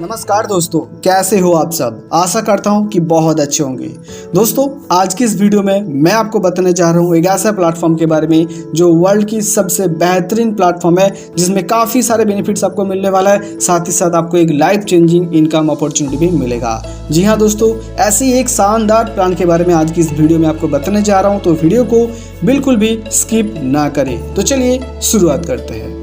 नमस्कार दोस्तों, कैसे हो आप सब। आशा करता हूं कि बहुत अच्छे होंगे। दोस्तों, आज की इस वीडियो में मैं आपको बताने जा रहा हूं एक ऐसा प्लेटफॉर्म के बारे में जो वर्ल्ड की सबसे बेहतरीन प्लेटफॉर्म है, जिसमें काफ़ी सारे बेनिफिट्स आपको मिलने वाला है। साथ ही साथ आपको एक लाइफ चेंजिंग इनकम अपॉर्चुनिटी भी मिलेगा। जी हाँ दोस्तों, ऐसी एक शानदार प्लान के बारे में आज की इस वीडियो में आपको बताने जा रहा हूँ, तो वीडियो को बिल्कुल भी स्किप ना करें। तो चलिए शुरुआत करते हैं।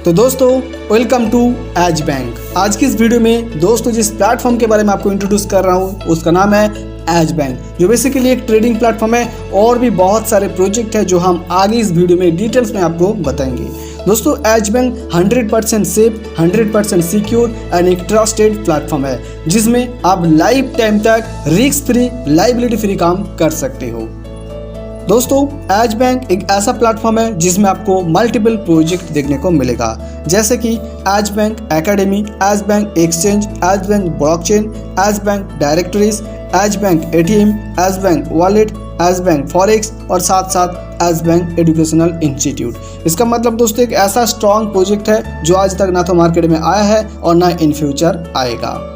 तो दोस्तों, वेलकम टू एज बैंक। आज की इस वीडियो में दोस्तों जिस प्लेटफॉर्म के बारे में आपको इंट्रोड्यूस कर रहा हूँ उसका नाम है एज बैंक, जो बेसिकली एक ट्रेडिंग प्लेटफॉर्म है। और भी बहुत सारे प्रोजेक्ट है जो हम आगे इस वीडियो में डिटेल्स में आपको बताएंगे। दोस्तों, Edge Bank 100% safe, 100% secure and एक ट्रस्टेड प्लेटफॉर्म है, जिसमें आप लाइफ टाइम तक रिस्क फ्री, लाइबिलिटी फ्री काम कर सकते हो। दोस्तों, एज बैंक एक ऐसा प्लेटफॉर्म है जिसमें आपको मल्टीपल प्रोजेक्ट देखने को मिलेगा, जैसे कि Edge Bank academy, Edge Bank exchange, Edge Bank blockchain, Edge Bank directories, Edge Bank ATM, Edge Bank wallet, Edge Bank forex और साथ साथ एज बैंक एजुकेशनल इंस्टीट्यूट। इसका मतलब दोस्तों एक ऐसा स्ट्रॉन्ग प्रोजेक्ट है जो आज तक ना तो मार्केट में आया है और ना इन फ्यूचर आएगा।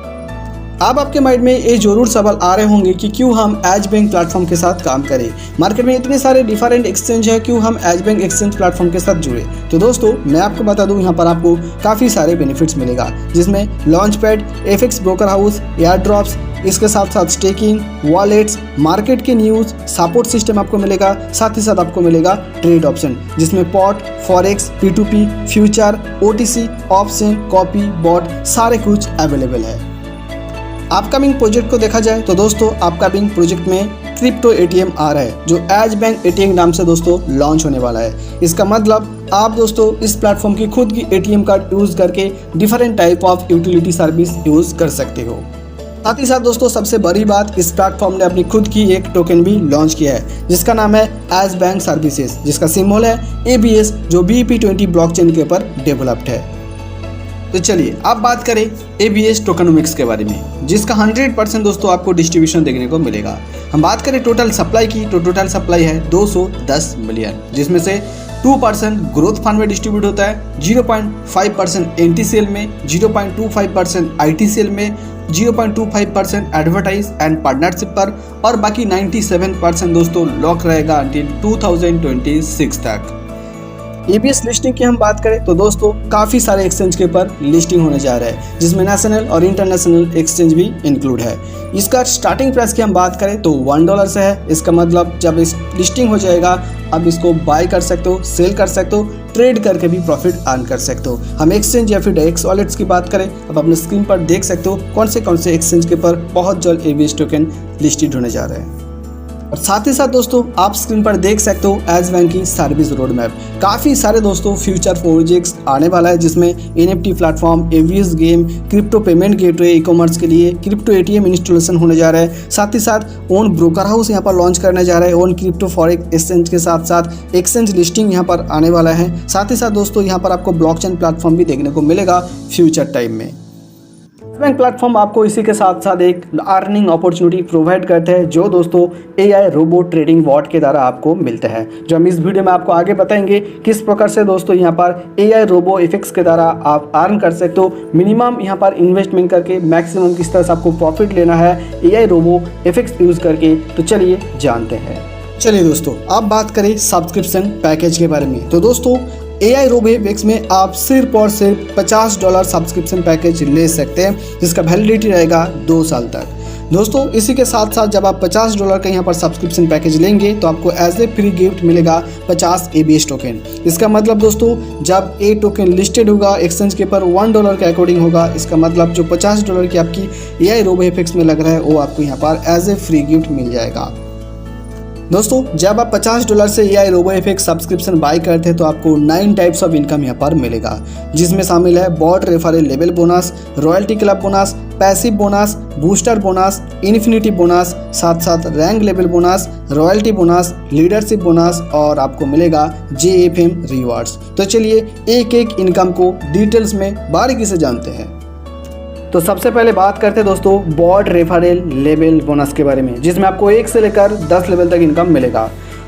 अब आपके माइंड में ये जरूर सवाल आ रहे होंगे कि क्यों हम एज बैंक प्लेटफॉर्म के साथ काम करें। मार्केट में इतने सारे डिफरेंट एक्सचेंज है, क्यों हम एज बैंक एक्सचेंज प्लेटफॉर्म के साथ जुड़े। तो दोस्तों, मैं आपको बता दूं, यहाँ पर आपको काफ़ी सारे बेनिफिट्स मिलेगा, जिसमें launch pad, FX broker house, air drops, इसके साथ साथ स्टेकिंग, वॉलेट्स, मार्केट के न्यूज़, सपोर्ट सिस्टम आपको मिलेगा। साथ ही साथ आपको मिलेगा ट्रेड ऑप्शन, जिसमें spot, forex, P2P, future, OTC, option, copy, bot सारे कुछ अवेलेबल है। अपकमिंग प्रोजेक्ट को देखा जाए तो दोस्तों, अपकमिंग प्रोजेक्ट में क्रिप्टो एटीएम आ रहा है, जो एज बैंक एटीएम नाम से दोस्तों लॉन्च होने वाला है। इसका मतलब आप दोस्तों इस प्लेटफॉर्म की खुद की एटीएम कार्ड यूज करके different type of utility service use कर सकते हो। साथ ही साथ दोस्तों, सबसे बड़ी बात, इस प्लेटफॉर्म ने अपनी खुद की एक टोकन भी लॉन्च किया है, जिसका नाम है एज बैंक सर्विसेज, जिसका सिंबल है ABS, जो BEP20 ब्लॉकचेन के ऊपर डेवलप्ड है। तो चलिए अब बात करें ABS टोकनोमिक्स के बारे में, जिसका 100% दोस्तों आपको डिस्ट्रीब्यूशन देखने को मिलेगा। हम बात करें टोटल सप्लाई की, तो टोटल सप्लाई है 210 मिलियन, जिसमें से 2% ग्रोथ फंड में डिस्ट्रीब्यूट होता है, 0.5% NTCL में, 0.25% ITCL में, 0.25% एडवर्टाइज एंड पार्टनरशिप पर, और बाकी 97% दोस्तों लॉक रहेगा अंटिल 2026 तक। ABS लिस्टिंग की हम बात करें तो दोस्तों काफ़ी सारे एक्सचेंज के ऊपर लिस्टिंग होने जा रहा है, जिसमें नेशनल और इंटरनेशनल एक्सचेंज भी इंक्लूड है। इसका स्टार्टिंग प्राइस की हम बात करें तो $1 से है। इसका मतलब जब इस लिस्टिंग हो जाएगा, अब इसको बाय कर सकते हो, सेल कर सकते हो, ट्रेड करके भी प्रॉफिट अर्न कर सकते हो। हम एक्सचेंज या फिर डेक्स वॉलेट्स की बात करें, अब अपने स्क्रीन पर देख सकते हो कौन से एक्सचेंज के ऊपर बहुत जल्द ABS टोकन लिस्टेड होने जा रहे हैं। और साथ ही साथ दोस्तों, आप स्क्रीन पर देख सकते हो एज बैंक की सर्विस रोड मैप। काफ़ी सारे दोस्तों फ्यूचर प्रोजेक्ट्स आने वाला है, जिसमें NFT platform, ABS game, crypto payment gateway, ecommerce के लिए क्रिप्टो ATM इंस्टॉलेशन होने जा रहा है। साथ ही साथ ओन ब्रोकर हाउस यहाँ पर लॉन्च करने जा रहा है, ओन क्रिप्टो फॉरेक्स एक्सचेंज के साथ साथ एक्सचेंज लिस्टिंग यहाँ पर आने वाला है। साथ ही साथ दोस्तों, यहाँ पर आपको ब्लॉकचेन प्लेटफॉर्म भी देखने को मिलेगा फ्यूचर टाइम में। बैंक प्लेटफॉर्म आपको इसी के साथ साथ एक अर्निंग अपॉर्चुनिटी प्रोवाइड करते हैं, जो दोस्तों AI रोबोट ट्रेडिंग बॉट के द्वारा आपको मिलते हैं, जो हम इस वीडियो में आपको आगे बताएंगे किस प्रकार से दोस्तों यहाँ पर AI रोबो इफेक्ट्स के द्वारा आप अर्न कर सकते हो। मिनिमम यहाँ पर इन्वेस्टमेंट करके मैक्सिमम किस तरह से आपको प्रॉफिट लेना है AI रोबो इफेक्ट्स यूज करके। तो चलिए जानते हैं। चलिए दोस्तों, अब बात करें सब्सक्रिप्शन पैकेज के बारे में। तो दोस्तों, AI रोबो इफेक्ट्स में आप सिर्फ और सिर्फ $50 सब्सक्रिप्शन पैकेज ले सकते हैं, जिसका वैलिडिटी रहेगा 2 साल तक। दोस्तों, इसी के साथ साथ जब आप $50 का यहाँ पर सब्सक्रिप्शन पैकेज लेंगे तो आपको एज ए फ्री गिफ्ट मिलेगा 50 ABS टोकन। इसका मतलब दोस्तों, जब ये टोकन लिस्टेड होगा एक्सचेंज के पर $1 के अकॉर्डिंग होगा, इसका मतलब जो $50 की आपकी AI रोबो इफेक्ट्स में लग रहा है वो आपको यहाँ पर एज ए फ्री गिफ्ट मिल जाएगा। दोस्तों, जब आप $50 से AI robo effect subscription buy करते हैं तो आपको 9 टाइप्स ऑफ इनकम यहाँ पर मिलेगा, जिसमें शामिल है bot referral level bonus, royalty club bonus, passive bonus, booster bonus, infinity bonus, साथ साथ rank level bonus, royalty bonus, leadership bonus और आपको मिलेगा JFM रिवार्ड्स। तो चलिए एक एक इनकम को डिटेल्स में बारीकी से जानते हैं। तो सबसे पहले बात करते हैं दोस्तों बॉट रेफरल लेवल बोनस के बारे में, जिसमें आपको 1 से लेकर 10 लेवल तक इनकम मिलेगा।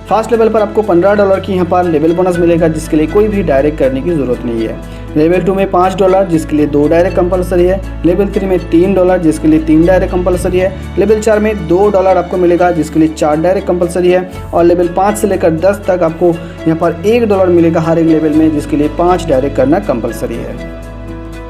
फर्स्ट लेवल पर आपको $15 की यहाँ पर लेवल बोनस मिलेगा, जिसके लिए कोई भी डायरेक्ट करने की ज़रूरत नहीं है। लेवल 2 में $5 जिसके लिए 2 डायरेक्ट कंपलसरी है। लेवल 3 में $3 जिसके लिए 3 डायरेक्ट कंपलसरी है। लेवल 4 में $2 आपको मिलेगा जिसके लिए 4 डायरेक्ट कंपलसरी है। और लेवल 5 से लेकर 10 तक आपको यहाँ पर $1 मिलेगा हर एक लेवल में, जिसके लिए 5 डायरेक्ट करना कंपलसरी है।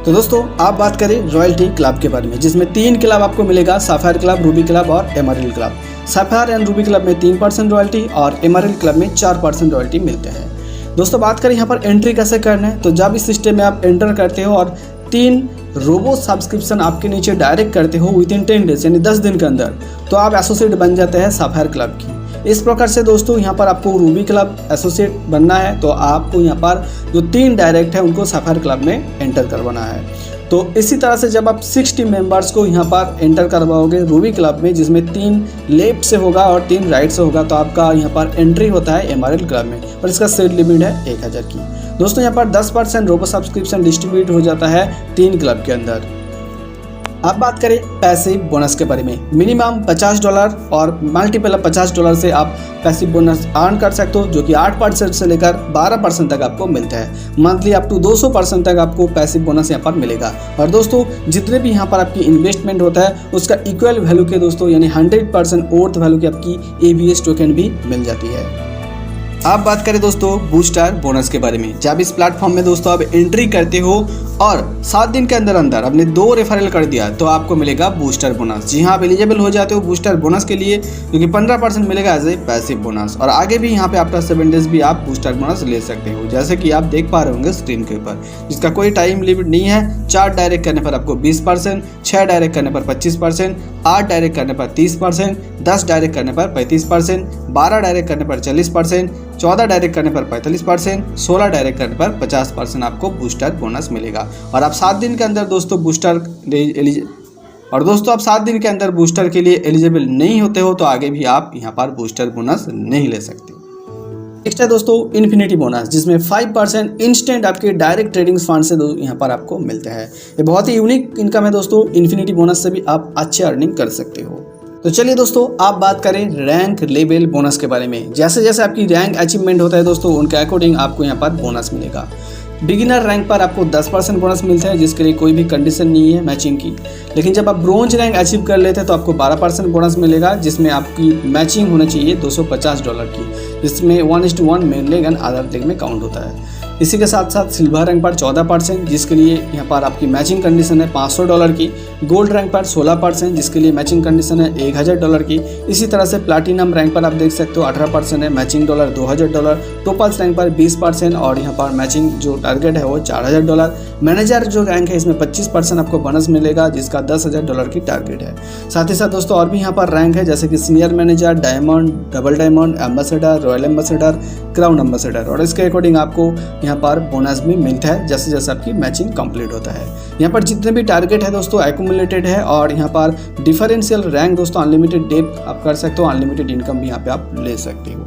तो दोस्तों आप बात करें रॉयल्टी क्लब के बारे में, जिसमें 3 क्लब आपको मिलेगा, सफायर क्लब, रूबी क्लब और emerald club. Sapphire and Ruby club में 3% रॉयल्टी और एमरल्ड क्लब में 4% रॉयल्टी मिलते हैं। दोस्तों बात करें यहाँ पर एंट्री कैसे करना है, तो जब इस सिस्टम में आप एंटर करते हो और 3 रोबो सब्सक्रिप्शन आपके नीचे डायरेक्ट करते हो विदिन 10 डेज यानी 10 दिन के अंदर, तो आप एसोसिएट बन जाते हैं सफायर क्लब की। इस प्रकार से दोस्तों यहाँ पर आपको रूबी क्लब एसोसिएट बनना है, तो आपको यहाँ पर जो 3 डायरेक्ट है उनको सफायर क्लब में एंटर करवाना है। तो इसी तरह से जब आप 60 मेंबर्स को यहाँ पर एंटर करवाओगे रूबी क्लब में, जिसमें 3 लेफ्ट से होगा और 3 राइट से होगा, तो आपका यहाँ पर एंट्री होता है एमरल्ड क्लब में, और इसका सीट लिमिट है 1000 की। दोस्तों यहाँ पर 10% रोबो सब्सक्रिप्शन डिस्ट्रीब्यूट हो जाता है 3 क्लब के अंदर। अब बात करें पैसिव बोनस के बारे में, मिनिमम $50 और मल्टीपल $50 से आप पैसिव बोनस अर्न कर सकते हो, जो कि 8% से लेकर 12% तक आपको मिलता है। मंथली अप टू 200% तक आपको पैसिव बोनस यहाँ पर मिलेगा। और दोस्तों जितने भी यहाँ पर आपकी इन्वेस्टमेंट होता है उसका इक्वल वैल्यू के दोस्तों यानी 100% वर्थ वैल्यू की आपकी ABS टोकन भी मिल जाती है। आप बात करें दोस्तों बूस्टर बोनस के बारे में, जब इस प्लेटफॉर्म में दोस्तों आप एंट्री करते हो और 7 दिन के अंदर अंदर आपने 2 रेफरल कर दिया तो आपको मिलेगा बूस्टर बोनस। जी हाँ, आप एलिजिबल हो जाते हो बूस्टर बोनस के लिए, क्योंकि 15% मिलेगा एज ए पैसिव बोनस। और आगे भी यहाँ पे आफ्टर 7 डेज भी आप बूस्टर बोनस ले सकते हो, जैसे कि आप देख पा रहे होंगे स्क्रीन के ऊपर, जिसका कोई टाइम लिमिट नहीं है। 4 डायरेक्ट करने पर आपको 20%, 6 डायरेक्ट करने पर 25%, 8 डायरेक्ट करने पर 30%, 10 डायरेक्ट करने पर 35%, 12 डायरेक्ट करने पर 40%, 14 डायरेक्ट करने पर 45%, 16 डायरेक्ट करने पर 50% आपको बूस्टर बोनस मिलेगा। और आप 7 दिन के अंदर दोस्तों आप 7 दिन के अंदर बूस्टर के लिए एलिजिबल नहीं होते हो तो आगे भी आप यहाँ पर बूस्टर बोनस नहीं ले सकते। नेक्स्ट है दोस्तों इन्फिनिटी बोनस, जिसमें 5% इंस्टेंट आपके डायरेक्ट ट्रेडिंग फंड से यहाँ पर आपको मिलते हैं। ये बहुत ही यूनिक इनकम है दोस्तों, इन्फिनिटी बोनस से भी आप अच्छे अर्निंग कर सकते हो। तो चलिए दोस्तों आप बात करें रैंक लेवल बोनस के बारे में। जैसे जैसे आपकी रैंक अचीवमेंट होता है दोस्तों उनके अकॉर्डिंग आपको यहाँ पर बोनस मिलेगा। बिगिनर रैंक पर आपको 10% बोनस मिलता है, जिसके लिए कोई भी कंडीशन नहीं है मैचिंग की। लेकिन जब आप ब्रोंज रैंक अचीव कर लेते हैं तो आपको 12% बोनस मिलेगा, जिसमें आपकी मैचिंग होनी चाहिए $250 की, जिसमें 1:1 main leg and other leg में काउंट होता है। इसी के साथ साथ सिल्वर रैंक पर 14%, जिसके लिए यहाँ पर आपकी मैचिंग कंडीशन है $500 की। गोल्ड रैंक पर 16%, जिसके लिए मैचिंग कंडीशन है $1000 की। इसी तरह से प्लैटिनम रैंक पर आप देख सकते हो 18% है, मैचिंग डॉलर $2000। टोपल्स रैंक पर 20% और यहाँ पर मैचिंग जो टारगेट है वो $4000। मैनेजर जो रैंक है इसमें 25% आपको बोनस मिलेगा, जिसका $10000 की टारगेट है। साथ ही साथ दोस्तों और भी यहाँ पर रैंक है, जैसे कि senior manager, diamond, double diamond, ambassador, royal ambassador, crown ambassador. और इसके अकॉर्डिंग आपको यहाँ पर बोनस भी मिलता है जैसे जैसे आपकी मैचिंग कंप्लीट होता है। यहाँ पर जितने भी टारगेट है दोस्तों एक्यूमुलेटेड है, और यहाँ पर डिफरेंशियल रैंक दोस्तों अनलिमिटेड डेप आप कर सकते हो, अनलिमिटेड इनकम भी यहाँ पे आप ले सकते हो।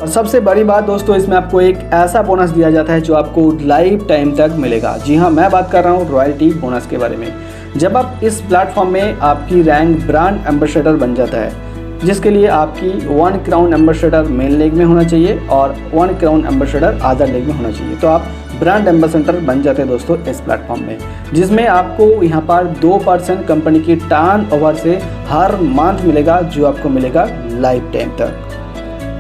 और सबसे बड़ी बात दोस्तों इसमें आपको एक ऐसा बोनस दिया जाता है जो आपको लाइफ टाइम तक मिलेगा। जी हाँ, मैं बात कर रहा हूँ रॉयल्टी बोनस के बारे में। जब आप इस प्लेटफॉर्म में आपकी रैंक ब्रांड एम्बेसडर बन जाता है, जिसके लिए आपकी 1 क्राउन एम्बेसडर मेन लेग में होना चाहिए और 1 क्राउन एम्बेसडर अदर लेग में होना चाहिए, तो आप ब्रांड एम्बेसडर बन जाते हैं दोस्तों इस प्लेटफॉर्म में, जिसमें आपको यहाँ पर 2% कंपनी की टर्नओवर से हर मंथ मिलेगा, जो आपको मिलेगा लाइफ टाइम तक।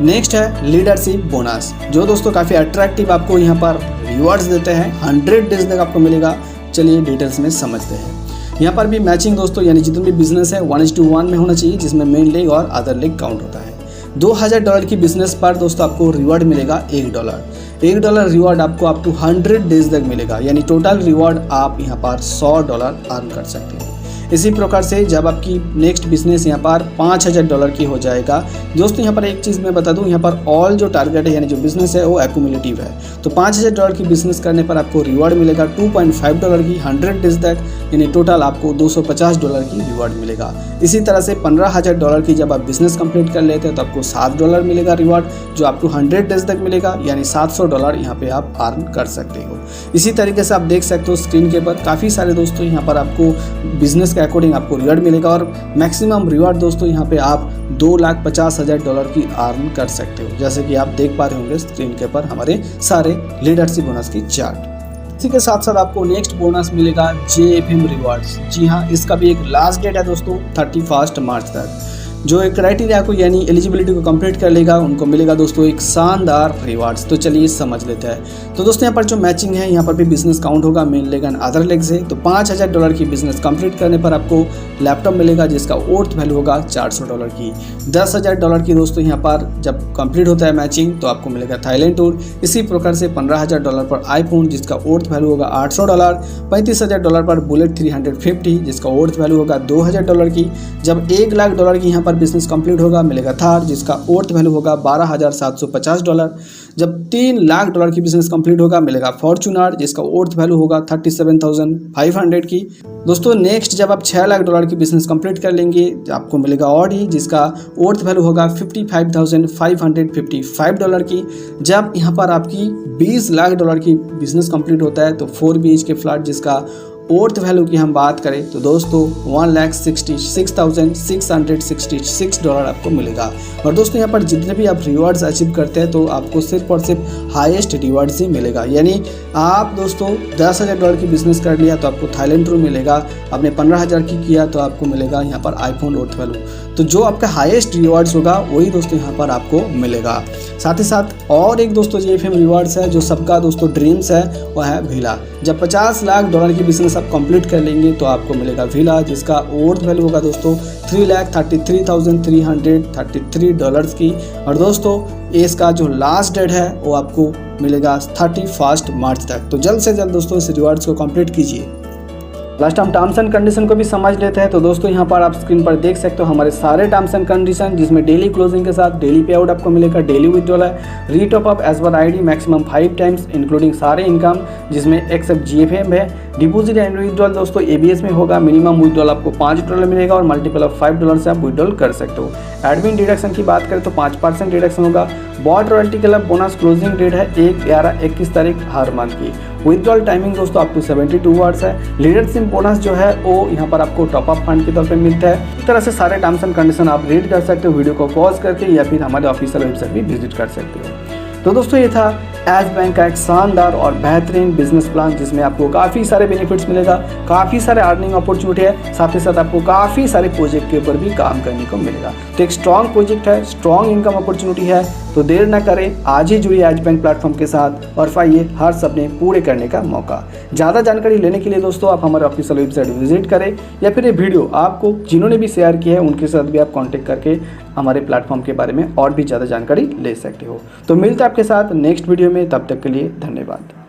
नेक्स्ट है लीडरशिप बोनस, जो दोस्तों काफ़ी अट्रैक्टिव आपको यहाँ पर रिवॉर्ड्स देते हैं। 100 डेज तक आपको मिलेगा। चलिए डिटेल्स में समझते हैं। यहाँ पर भी मैचिंग दोस्तों यानी जितने भी बिजनेस है 1:1 में होना चाहिए, जिसमें मेन लेग और अदर लेग काउंट होता है। $2000 की बिजनेस पर दोस्तों आपको रिवॉर्ड मिलेगा $1। $1 रिवॉर्ड आपको अप टू 100 डेज तक मिलेगा, यानी टोटल रिवॉर्ड आप यहाँ पर $100 अर्न कर सकते हैं। इसी प्रकार से जब आपकी नेक्स्ट बिजनेस यहाँ पर $5000 की हो जाएगा दोस्तों, यहाँ पर एक चीज़ मैं बता दूँ, यहाँ पर ऑल जो टारगेट है यानी जो बिजनेस है वो एक्यूमुलेटिव है। तो $5000 की बिजनेस करने पर आपको रिवॉर्ड मिलेगा $2.5 की 100 डेज तक, यानी टोटल आपको $250 की रिवॉर्ड मिलेगा। इसी तरह से $15000 की जब आप बिजनेस कंप्लीट कर लेते हैं तो आपको $7 मिलेगा रिवॉर्ड, जो आपको 100 डेज तक मिलेगा, यानी $700 यहाँ पे आप अर्न कर सकते हो। इसी तरीके से आप देख सकते हो स्क्रीन के ऊपर काफ़ी सारे दोस्तों यहाँ पर आपको बिजनेस के अकॉर्डिंग आपको रिवॉर्ड मिलेगा, और मैक्सिमम रिवॉर्ड दोस्तों यहाँ पे आप $2,50,000 की अर्न कर सकते हो, जैसे कि आप देख पा रहे होंगे स्क्रीन के ऊपर हमारे सारे लीडरशिप बोनस की चार्ट। इसी के साथ साथ आपको नेक्स्ट बोनस मिलेगा JFM रिवार्ड्स। जी हाँ, इसका भी एक लास्ट डेट है दोस्तों 31 मार्च तक। जो एक क्राइटेरिया को यानी एलिजिबिलिटी को कंप्लीट कर लेगा उनको मिलेगा दोस्तों एक शानदार रिवार्ड्स। तो चलिए समझ लेते हैं। तो दोस्तों यहाँ पर जो मैचिंग है यहाँ पर भी बिजनेस काउंट होगा main leg and other leg से। तो $5000 की बिजनेस कंप्लीट करने पर आपको लैपटॉप मिलेगा जिसका वर्थ वैल्यू होगा $400 की। $10,000 की दोस्तों यहाँ पर जब कंप्लीट होता है मैचिंग तो आपको मिलेगा थाईलैंड टूर। इसी प्रकार से $15,000 पर आईफोन जिसका वर्थ वैल्यू होगा $800। $35,000 पर बुलेट 350 जिसका वर्थ वैल्यू होगा $2,000 की। जब $1 लाख की यहाँ पर बिजनेस कंप्लीट होगा मिलेगा थार जिसका वर्थ वैल्यू होगा $12,750। जब $3 लाख की बिजनेस कंप्लीट होगा मिलेगा फॉर्च्यूनर जिसका वर्थ वैल्यू होगा 37,500 की। दोस्तों नेक्स्ट जब आप $6 लाख की बिजनेस कंप्लीट कर लेंगे आपको मिलेगा ऑडी जिसका वर्थ वैल्यू होगा $55,555 की। जब यहाँ पर आपकी $20 लाख की बिजनेस कंप्लीट होता है तो 4 BHK फ्लैट जिसका वर्थ वैल्यू की हम बात करें तो दोस्तों $1,66,666 आपको मिलेगा। और दोस्तों यहाँ पर जितने भी आप रिवार्ड्स अचीव करते हैं तो आपको सिर्फ और सिर्फ हाईएस्ट रिवार्ड्स ही मिलेगा। यानी आप दोस्तों $10,000 की बिजनेस कर लिया तो आपको थाईलैंड टूर मिलेगा। आपने 15,000 की किया तो आपको मिलेगा यहाँ पर आईफोन वर्थ वैल्यू। तो जो आपका हाईएस्ट रिवार्ड्स होगा वही दोस्तों यहाँ पर आपको मिलेगा। साथ ही साथ और एक दोस्तों JFM रिवार्ड्स है जो सबका दोस्तों ड्रीम्स है वह है विला। जब $50 लाख की बिजनेस आप कंप्लीट कर लेंगे तो आपको मिलेगा विला जिसका वर्थ वैल्यू होगा दोस्तों $3,33,333 की। और दोस्तों इसका जो लास्ट डेट है वो आपको मिलेगा 31 मार्च तक। तो जल्द से जल्द दोस्तों इस रिवार्ड्स को कंप्लीट कीजिए। लास्ट हम टर्म्स एंड कंडीशन को भी समझ लेते हैं। तो दोस्तों यहाँ पर आप स्क्रीन पर देख सकते हो हमारे सारे टर्म्स एंड कंडीशन जिसमें डेली क्लोजिंग के साथ डेली पे आउट आपको मिलेगा, डेली विड्रॉल है, रीटॉप अप एज पर आईडी मैक्सिमम 5 टाइम्स इंक्लूडिंग सारे इनकम जिसमें एक्सेप्ट JFM है। डिपॉजिट एंड विड्रॉल दोस्तों ABS में होगा। मिनिमम विड्रॉल आपको $5 मिलेगा और मल्टीपल ऑफ $5 से आप विड्रॉल कर सकते हो। एडमिन डिडक्शन की बात करें तो 5% डिडक्शन होगा। Bot royalty club bonus closing date है 1/11-21 तारीख हर मंथ की। विड्रॉल टाइमिंग दोस्तों आपको 72 आवर्स है। लीडरशिप बोनस जो है वो यहाँ पर आपको टॉप अप फंड के तौर पे मिलता है। इस तरह से सारे टर्म्स एंड कंडीशन आप रीड कर सकते हो वीडियो को पॉज करके या फिर हमारे ऑफिशियल वेबसाइट भी विजिट कर सकते हो। तो दोस्तों ये था एज बैंक का एक शानदार और बेहतरीन बिजनेस प्लान जिसमें आपको काफ़ी सारे बेनिफिट्स मिलेगा, काफ़ी सारे अर्निंग अपॉर्चुनिटी है, साथ ही साथ आपको काफ़ी सारे प्रोजेक्ट के ऊपर भी काम करने को मिलेगा। तो एक स्ट्रॉन्ग प्रोजेक्ट है, स्ट्रॉन्ग इनकम अपॉर्चुनिटी है। तो देर ना करें, आज ही जुड़िए एज बैंक प्लेटफॉर्म के साथ और पाइए हर सपने पूरे करने का मौका। ज़्यादा जानकारी लेने के लिए दोस्तों आप हमारे ऑफिशियल वेबसाइट विजिट करें या फिर ये वीडियो आपको जिन्होंने भी शेयर किया है उनके साथ भी आप कॉन्टेक्ट करके हमारे प्लेटफॉर्म के बारे में और भी ज़्यादा जानकारी ले सकते हो। तो मिलते हैं आपके साथ नेक्स्ट वीडियो में, तब तक के लिए धन्यवाद।